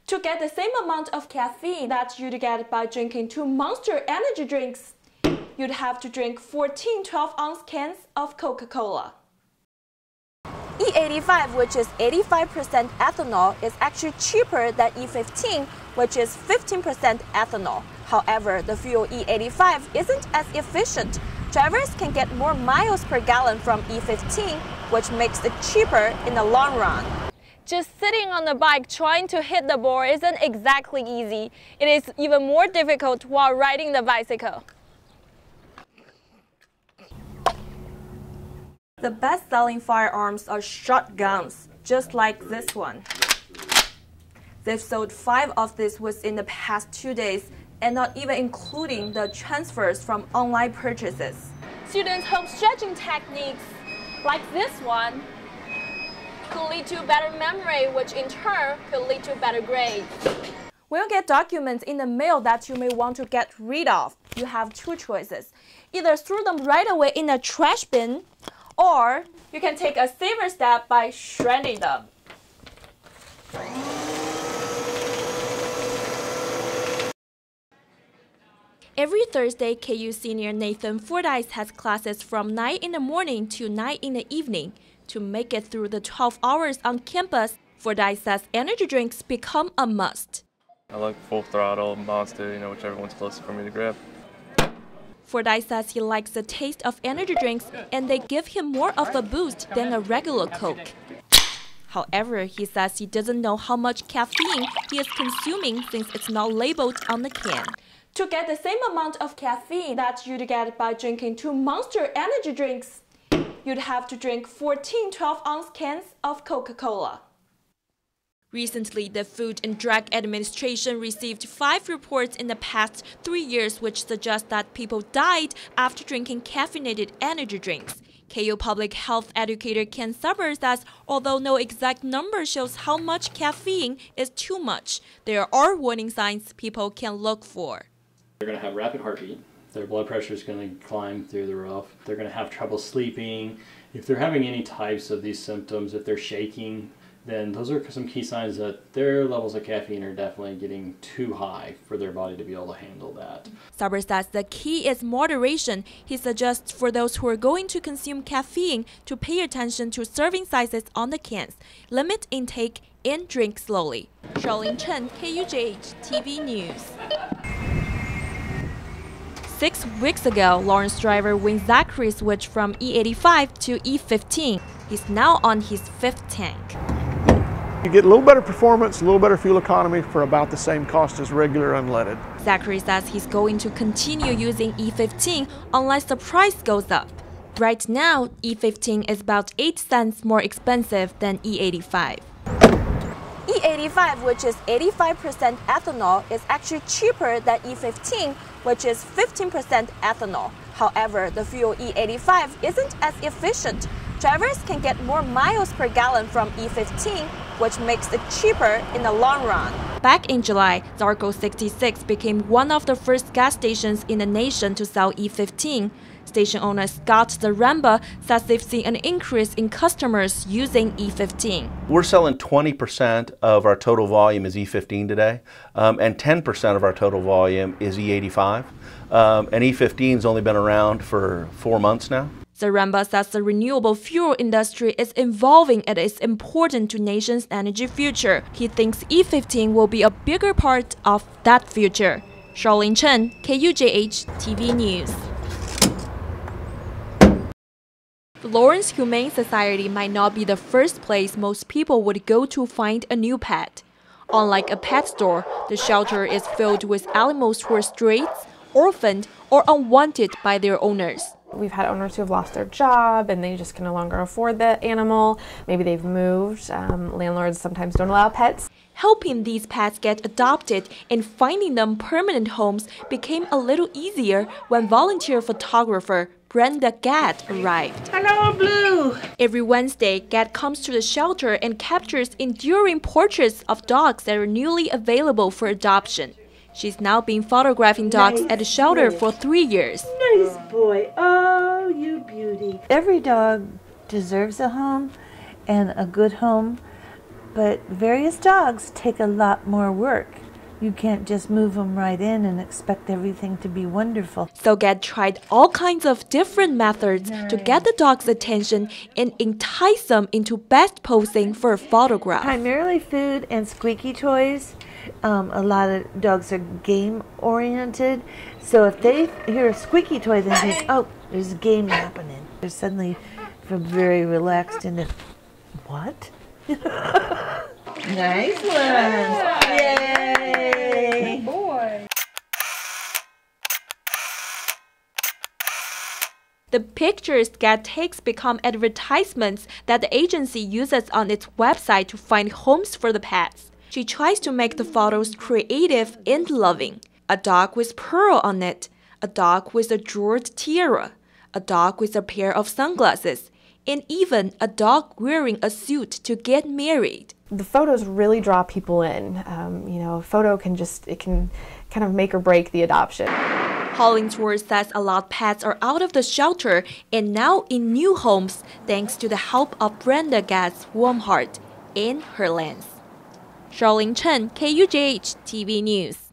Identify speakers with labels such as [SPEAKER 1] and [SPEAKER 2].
[SPEAKER 1] To get the same amount of caffeine that you'd get by drinking 2 Monster energy drinks, you'd have to drink 14 12-ounce cans of Coca-Cola. E85, which is 85% ethanol, is actually cheaper than E15, which is 15% ethanol. However, the fuel E85 isn't as efficient. Drivers can get more miles per gallon from E15, which makes it cheaper in the long run. Just sitting on the bike trying to hit the ball isn't exactly easy. It is even more difficult while riding the bicycle. The best-selling firearms are shotguns, just like this one. They've sold 5 of these within the past 2 days, and not even including the transfers from online purchases. Students' home stretching techniques, like this one, could lead to better memory, which in turn could lead to better grades. When you get documents in the mail that you may want to get rid of, you have 2 choices. Either throw them right away in a trash bin, or you can take a safer step by shredding them. Every Thursday, KU senior Nathan Fordyce has classes from 9 in the morning to 9 in the evening. To make it through the 12 hours on campus, Fordyce says energy drinks become a must.
[SPEAKER 2] I like Full Throttle, Monster, whichever one's closest for me to grab.
[SPEAKER 1] Fordyce says he likes the taste of energy drinks and they give him more of a boost than a regular Coke. However, he says he doesn't know how much caffeine he is consuming since it's not labeled on the can. To get the same amount of caffeine that you'd get by drinking 2 Monster energy drinks, you'd have to drink 14 12-ounce cans of Coca-Cola. Recently, the Food and Drug Administration received 5 reports in the past 3 years which suggest that people died after drinking caffeinated energy drinks. KU public health educator Ken Suber says although no exact number shows how much caffeine is too much, there are warning signs people can look for.
[SPEAKER 3] They're going to have rapid heartbeat. Their blood pressure is going to climb through the roof. They're going to have trouble sleeping. If they're having any types of these symptoms, if they're shaking, then those are some key signs that their levels of caffeine are definitely getting too high for their body to be able to handle that.
[SPEAKER 1] Suber says the key is moderation. He suggests for those who are going to consume caffeine to pay attention to serving sizes on the cans, limit intake, and drink slowly. Charlene Chen, KUJH TV News. 6 weeks ago, Lawrence driver Wayne Zachary switched from E85 to E15. He's now on his 5th tank.
[SPEAKER 4] You get a little better performance, a little better fuel economy for about the same cost as regular unleaded.
[SPEAKER 1] Zachary says he's going to continue using E15 unless the price goes up. Right now, E15 is about 8 cents more expensive than E85. E85, which is 85% ethanol, is actually cheaper than E15, which is 15% ethanol. However, the fuel E85 isn't as efficient. Drivers can get more miles per gallon from E15, which makes it cheaper in the long run. Back in July, Zarco 66 became one of the first gas stations in the nation to sell E15. Station owner Scott Zaremba says they've seen an increase in customers using E15.
[SPEAKER 5] We're selling 20% of our total volume is E15 today, and 10% of our total volume is E85. And E15's only been around for 4 months now.
[SPEAKER 1] Zaremba says the renewable fuel industry is evolving and is important to nation's energy future. He thinks E15 will be a bigger part of that future. Charlene Chen, KUJH TV News. The Lawrence Humane Society might not be the first place most people would go to find a new pet. Unlike a pet store, the shelter is filled with animals who are strays, orphaned, or unwanted by their owners.
[SPEAKER 6] We've had owners who have lost their job and they just can no longer afford the animal. Maybe they've moved. Landlords sometimes don't allow pets.
[SPEAKER 1] Helping these pets get adopted and finding them permanent homes became a little easier when volunteer photographer Brenda Gadd arrived.
[SPEAKER 7] Hello, Blue!
[SPEAKER 1] Every Wednesday, Gadd comes to the shelter and captures enduring portraits of dogs that are newly available for adoption. She's now been photographing dogs at the shelter for 3 years.
[SPEAKER 7] Nice boy. Oh, you beauty.
[SPEAKER 8] Every dog deserves a home, and a good home
[SPEAKER 7] but various dogs take a lot more work. You can't just move them right in and expect everything to be wonderful.
[SPEAKER 1] So Gad tried all kinds of different methods to get the dog's attention and entice them into best posing for a photograph.
[SPEAKER 7] Primarily food and squeaky toys. A lot of dogs are game-oriented, so if they hear a squeaky toy, they think, oh, there's a game happening. They're suddenly very relaxed and what? Nice one! Yay! Good boy!
[SPEAKER 1] The pictures Gad takes become advertisements that the agency uses on its website to find homes for the pets. She tries to make the photos creative and loving. A dog with pearl on it, a dog with a jeweled tiara, a dog with a pair of sunglasses, and even a dog wearing a suit to get married.
[SPEAKER 6] The photos really draw people in. You know, a photo can kind of make or break the adoption.
[SPEAKER 1] Hollingsworth says a lot of pets are out of the shelter and now in new homes thanks to the help of Brenda Gad's warm heart and her lens. Charlene Chen, KUJH TV News.